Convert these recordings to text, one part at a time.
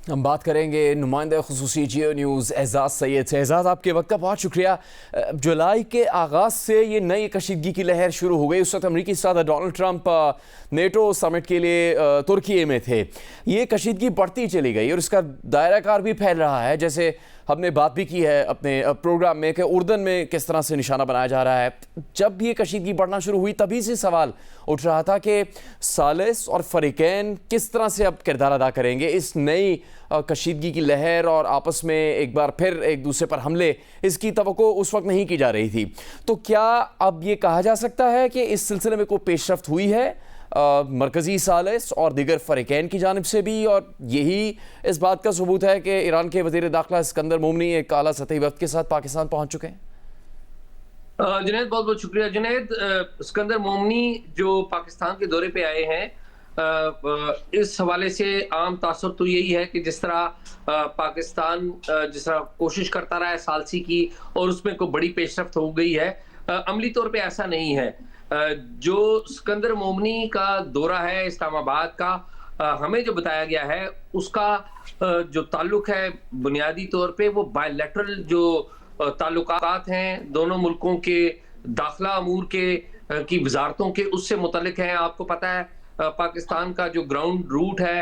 हम बात करेंगे नुमाइंदा खुसूसी जियो न्यूज़ एजाज़ सैयद से। एजाज़, आपके वक्त का बहुत शुक्रिया। जुलाई के आगाज़ से ये नई कशीदगी की लहर शुरू हो गई। उस वक्त अमरीकी सदर डोनाल्ड ट्रंप नेटो समिट के लिए तुर्की में थे। ये कशीदगी बढ़ती चली गई और इसका दायरा कार भी फैल रहा है। जैसे हमने बात भी की है अपने प्रोग्राम में कि उर्दन में किस तरह से निशाना बनाया जा रहा है। जब ये कशीदगी बढ़ना शुरू हुई तभी से सवाल उठ रहा था कि सालिस और फरीकैन किस तरह से अब किरदार अदा करेंगे इस नई कशीदगी की लहर, और आपस में एक बार फिर एक दूसरे पर हमले, इसकी तवक्को उस वक्त नहीं की जा रही थी। तो क्या अब ये कहा जा सकता है कि इस सिलसिले में कोई पेशरफ्त हुई है मरकज़ी सालिस और दीगर फ़रीक़ैन की जानिब से भी, और यही इस बात का सबूत है कि ईरान के वज़ीर दाखिला सिकंदर मोमनी एक आला सतही वक्त के साथ पाकिस्तान पहुँच चुके हैं? जुनैद, बहुत बहुत शुक्रिया। जुनैद, सिकंदर मोमनी जो पाकिस्तान के दौरे पे आए हैं, इस हवाले से आम तासुर तो यही है कि जिस तरह पाकिस्तान जिस तरह कोशिश करता रहा है सालसी की और उसमें कोई बड़ी पेशरफ्त हो गई है, अमली तौर पे ऐसा नहीं है। जो सिकंदर मोमनी का दौरा है इस्लामाबाद का, हमें जो बताया गया है उसका जो ताल्लुक है बुनियादी तौर पे वो बायलैटरल जो ताल्लुकात हैं दोनों मुल्कों के दाखिला अमूर के की वजारतों के, उससे मुतल्लिक हैं। आपको पता है पाकिस्तान का जो ग्राउंड रूट है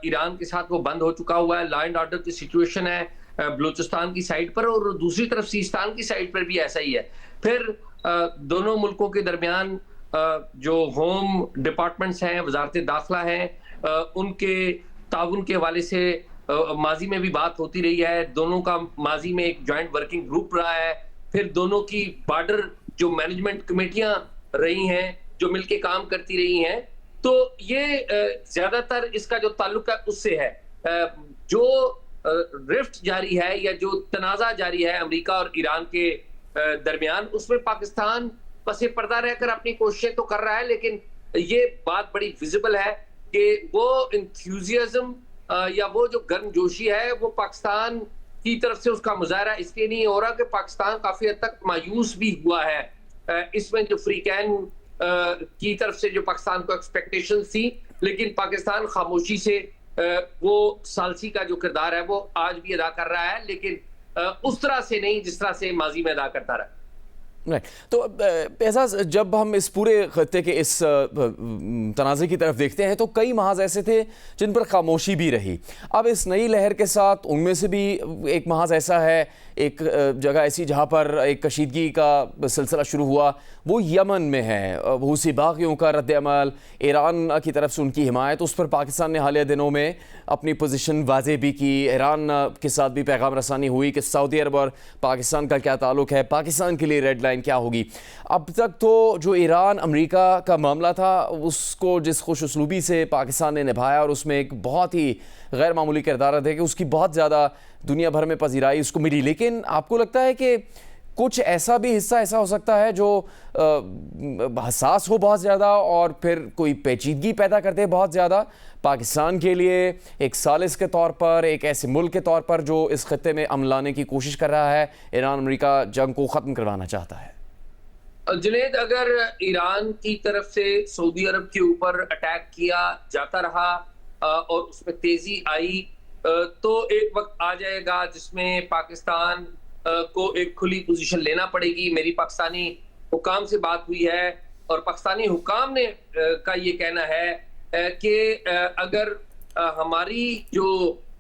ईरान के साथ वो बंद हो चुका हुआ है। लॉ एंड ऑर्डर की सिचुएशन है बलूचिस्तान की साइड पर, और दूसरी तरफ सिस्तान की साइड पर भी ऐसा ही है। फिर दोनों मुल्कों के दरमियान जो होम डिपार्टमेंट्स हैं, वजारत दाखिला हैं, उनके ताउन के हवाले से माजी में भी बात होती रही है। दोनों का माजी में एक जॉइंट वर्किंग ग्रुप रहा है। फिर दोनों की बॉर्डर जो मैनेजमेंट कमेटियां रही हैं जो मिलके काम करती रही हैं। तो ये ज्यादातर इसका जो ताल्लुक है उससे है। जो रिफ्ट जारी है या जो तनाजा जारी है अमेरिका और ईरान के दरमियान, उसमें पाकिस्तान पसे पर्दा रहकर अपनी कोशिशें तो कर रहा है, लेकिन ये बात बड़ी विजिबल है कि वो इंथ्यूजियाज्म या वो जो गर्मजोशी है वो पाकिस्तान की तरफ से उसका मुजाहरा इसलिए नहीं हो रहा कि पाकिस्तान काफी हद तक मायूस भी हुआ है। इसमें जो फ्रीकैन की तरफ से जो पाकिस्तान को एक्सपेक्टेशन थी, लेकिन पाकिस्तान खामोशी से वो सालसी का जो किरदार है वो आज भी अदा कर रहा है, लेकिन उस तरह से नहीं जिस तरह से माजी में अदा करता रहा। राइट। तो एहसास, जब हम इस पूरे खत्ते के इस तनाज़े की तरफ देखते हैं तो कई महाज ऐसे थे जिन पर खामोशी भी रही। अब इस नई लहर के साथ उनमें से भी एक महाज ऐसा है, एक जगह ऐसी जहाँ पर एक कशीदगी का सिलसिला शुरू हुआ, वो यमन में है। हूसी बागियों का रद्द-ए-अमल, ईरान की तरफ से उनकी हिमायत, उस पर पाकिस्तान ने हालिया दिनों में अपनी पोजीशन वाज़े भी की। ईरान के साथ भी पैगाम रसानी हुई कि सऊदी अरब और पाकिस्तान का क्या ताल्लुक है, पाकिस्तान के लिए रेड लाइन क्या होगी। अब तक तो जो ईरान अमेरिका का मामला था उसको जिस खुश उसलूबी से पाकिस्तान ने निभाया और उसमें एक बहुत ही गैर मामूली किरदार अदा कि उसकी बहुत ज़्यादा दुनिया भर में पजीराई उसको मिली। लेकिन आपको लगता है कि कुछ ऐसा भी हिस्सा ऐसा हो सकता है जो हसास हो बहुत ज़्यादा और फिर कोई पेचीदगी पैदा करते हैं बहुत ज़्यादा पाकिस्तान के लिए, एक सालिस के तौर पर, एक ऐसे मुल्क के तौर पर जो इस खत्ते में अमन लाने की कोशिश कर रहा है, ईरान अमेरिका जंग को ख़त्म करवाना चाहता है? जुनैद, अगर ईरान की तरफ से सऊदी अरब के ऊपर अटैक किया जाता रहा और उसमें तेजी आई, तो एक वक्त आ जाएगा जिसमें पाकिस्तान को एक खुली पोजीशन लेना पड़ेगी। मेरी पाकिस्तानी हुकाम से बात हुई है और पाकिस्तानी हुकाम ने का ये कहना है कि अगर हमारी जो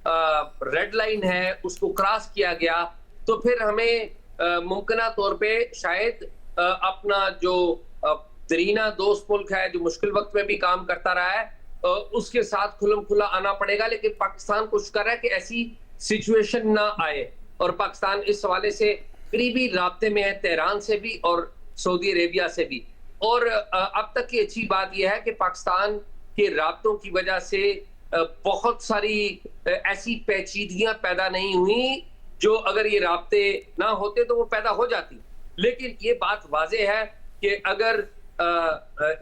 रेड लाइन है उसको क्रॉस किया गया तो फिर हमें मुमकिना तौर पे शायद अपना जो दरीना दोस्त मुल्क है जो मुश्किल वक्त में भी काम करता रहा है उसके साथ खुलम खुला आना पड़ेगा। लेकिन पाकिस्तान कोशिश कर रहा है कि ऐसी सिचुएशन ना आए, और पाकिस्तान इस हवाले से करीबी राब्ते में है तेहरान से भी और सऊदी अरेबिया से भी। और अब तक की अच्छी बात यह है कि पाकिस्तान के राब्तों की वजह से बहुत सारी ऐसी पेचीदगियां पैदा नहीं हुई जो अगर ये राब्ते ना होते तो वो पैदा हो जाती। लेकिन ये बात वाज़ेह है कि अगर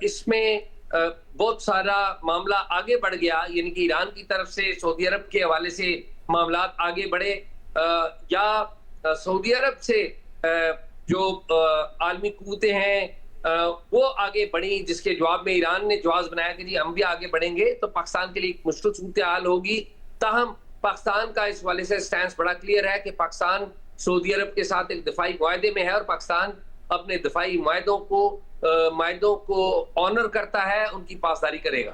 इसमें बहुत सारा मामला आगे बढ़ गया, यानी कि ईरान की तरफ से सऊदी अरब के हवाले से मामला आगे बढ़े या सऊदी अरब से जो आलमी कुव्वतें हैं वो आगे बढ़ी, जिसके जवाब में ईरान ने जवाब बनाया कि जी हम भी आगे बढ़ेंगे, तो पाकिस्तान के लिए एक मुश्किल सूरत हाल होगी। ताहम पाकिस्तान का इस हवाले से स्टैंड बड़ा क्लियर है कि पाकिस्तान सऊदी अरब के साथ एक दफाई मुआहदे में है और पाकिस्तान अपने दफाई मुआहदों को ऑनर करता है, उनकी पासदारी करेगा।